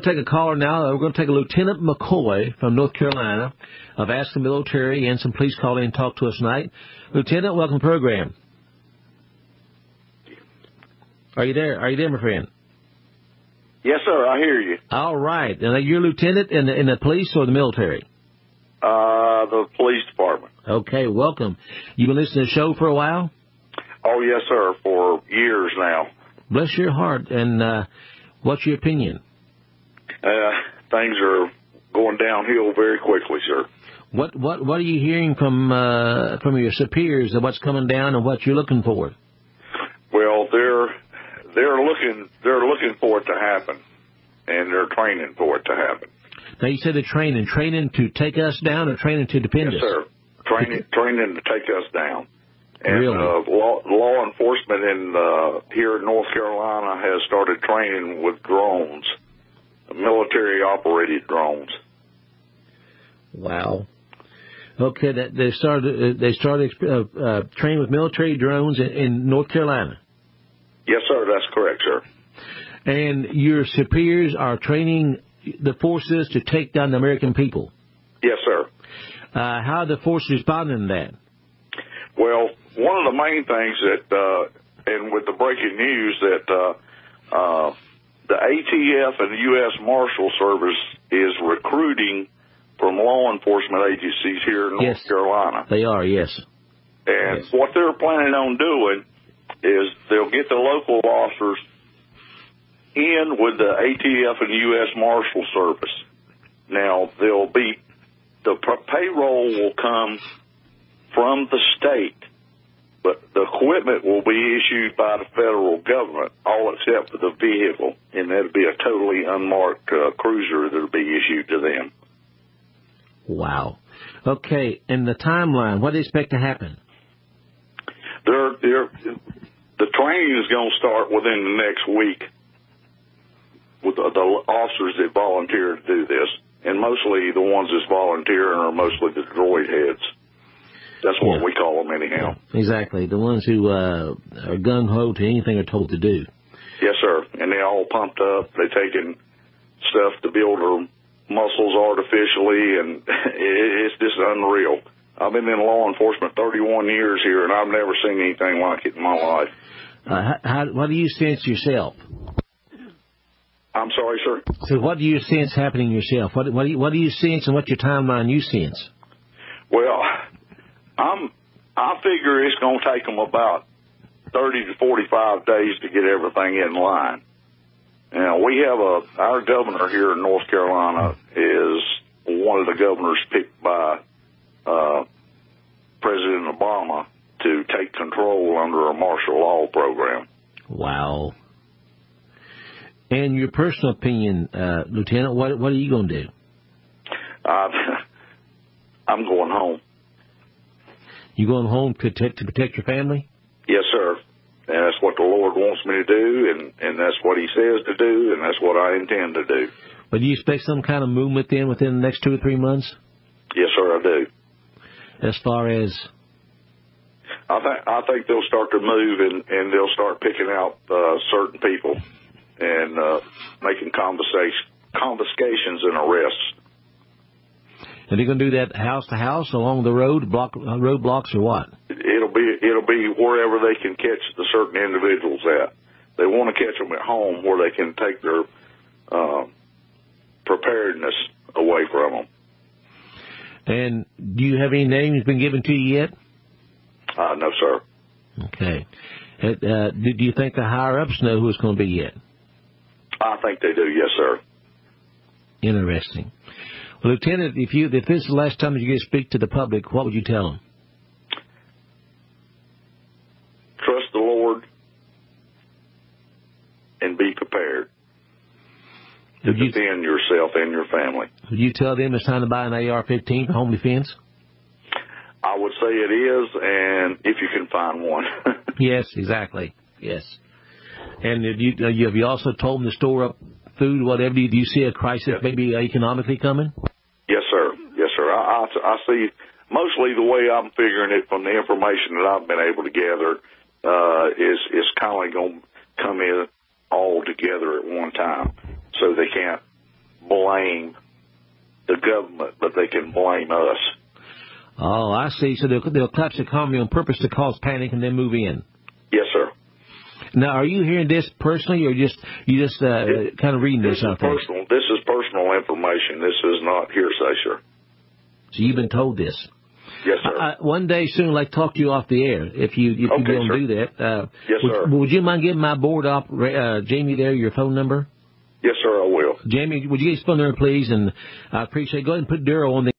We'll take a caller now. We're going to take a Lieutenant McCoy from North Carolina of Ask the Military, and some police call in and talk to us tonight. Lieutenant, welcome to the program. Are you there? Are you there, my friend? Yes, sir. I hear you. All right. Now, you're a lieutenant in the police or the military? The police department. Okay, welcome. You been listening to the show for a while? Oh, yes, sir, for years now. Bless your heart. And what's your opinion? Things are going downhill very quickly, sir. What are you hearing from your superiors of what's coming down and what you're looking for? Well, they're looking for it to happen, and they're training for it to happen. Now, you said they're training to take us down or training to defend us? Yes, sir. Training to take us down. And really? Law enforcement here in North Carolina has started training with drones, military-operated drones. Wow. Okay, they started training with military drones in North Carolina. Yes, sir. That's correct, sir. And your superiors are training the forces to take down the American people. Yes, sir. How are the forces responding to that? Well, one of the main things that, and with the breaking news, that the ATF and the U.S. Marshal Service is recruiting from law enforcement agencies here in North Carolina. They are, yes. And what they're planning on doing is they'll get the local officers in with the ATF and U.S. Marshal Service. Now, the payroll will come from the state, but the equipment will be issued by the federal government, all except for the vehicle, and that'll be a totally unmarked cruiser that'll be issued to them. Wow. Okay, and the timeline, what do you expect to happen? The training is going to start within the next week with the officers that volunteer to do this, and mostly the ones that volunteer are mostly the droid heads. That's what we call them anyhow. Exactly, the ones who are gung-ho to anything they're told to do. Yes, sir, and they're all pumped up. They're taking stuff to build their muscles artificially, and it's just unreal. I've been in law enforcement 31 years here, and I've never seen anything like it in my life. What do you sense yourself? I'm sorry, sir? So what do you sense happening yourself? What do you sense, and what's your timeline you sense? Well, I figure it's going to take them about 30 to 45 days to get everything in line. Now, we have our governor here in North Carolina is one of the governors picked by President Obama to take control under a martial law program. Wow. And your personal opinion, Lieutenant, what are you going to do? I'm going home. You going home to protect your family? Yes, sir. And that's what the Lord wants me to do, and that's what He says to do, and that's what I intend to do. But do you expect some kind of movement then within the next 2 or 3 months? Yes, sir, I do. As far as? I think they'll start to move, and they'll start picking out certain people and making confiscations and arrests. Are they going to do that house to house, along the roadblocks, or what? It'll be wherever they can catch the certain individuals at. They want to catch them at home where they can take their preparedness away from them. And do you have any names been given to you yet? No, sir. Okay. Do you think the higher-ups know who it's going to be yet? I think they do, yes, sir. Interesting. Well, Lieutenant, if this is the last time that you get to speak to the public, what would you tell them? Trust the Lord and be prepared to defend yourself and your family. Would you tell them it's time to buy an AR-15 for home defense? I would say it is, and if you can find one. Yes, exactly. Yes. And have you also told them to store up food, whatever? Do you see a crisis maybe economically coming? Yes, sir. Yes, sir. I see mostly the way I'm figuring it from the information that I've been able to gather is kind of going to come in all together at one time. So they can't blame the government, but they can blame us. Oh, I see. So they'll collapse the economy on purpose to cause panic and then move in. Yes, sir. Now, are you hearing this personally, or you just kind of reading this out there? This is personal information. This is not hearsay, sir. So you've been told this? Yes, sir. One day soon, I'd like to talk to you off the air if you don't do that. Yes, sir. Would you mind giving my board op, Jamie, there your phone number? Yes, sir. I will. Jamie, would you get his phone number, please? And I appreciate it. Go ahead and put Daryl on the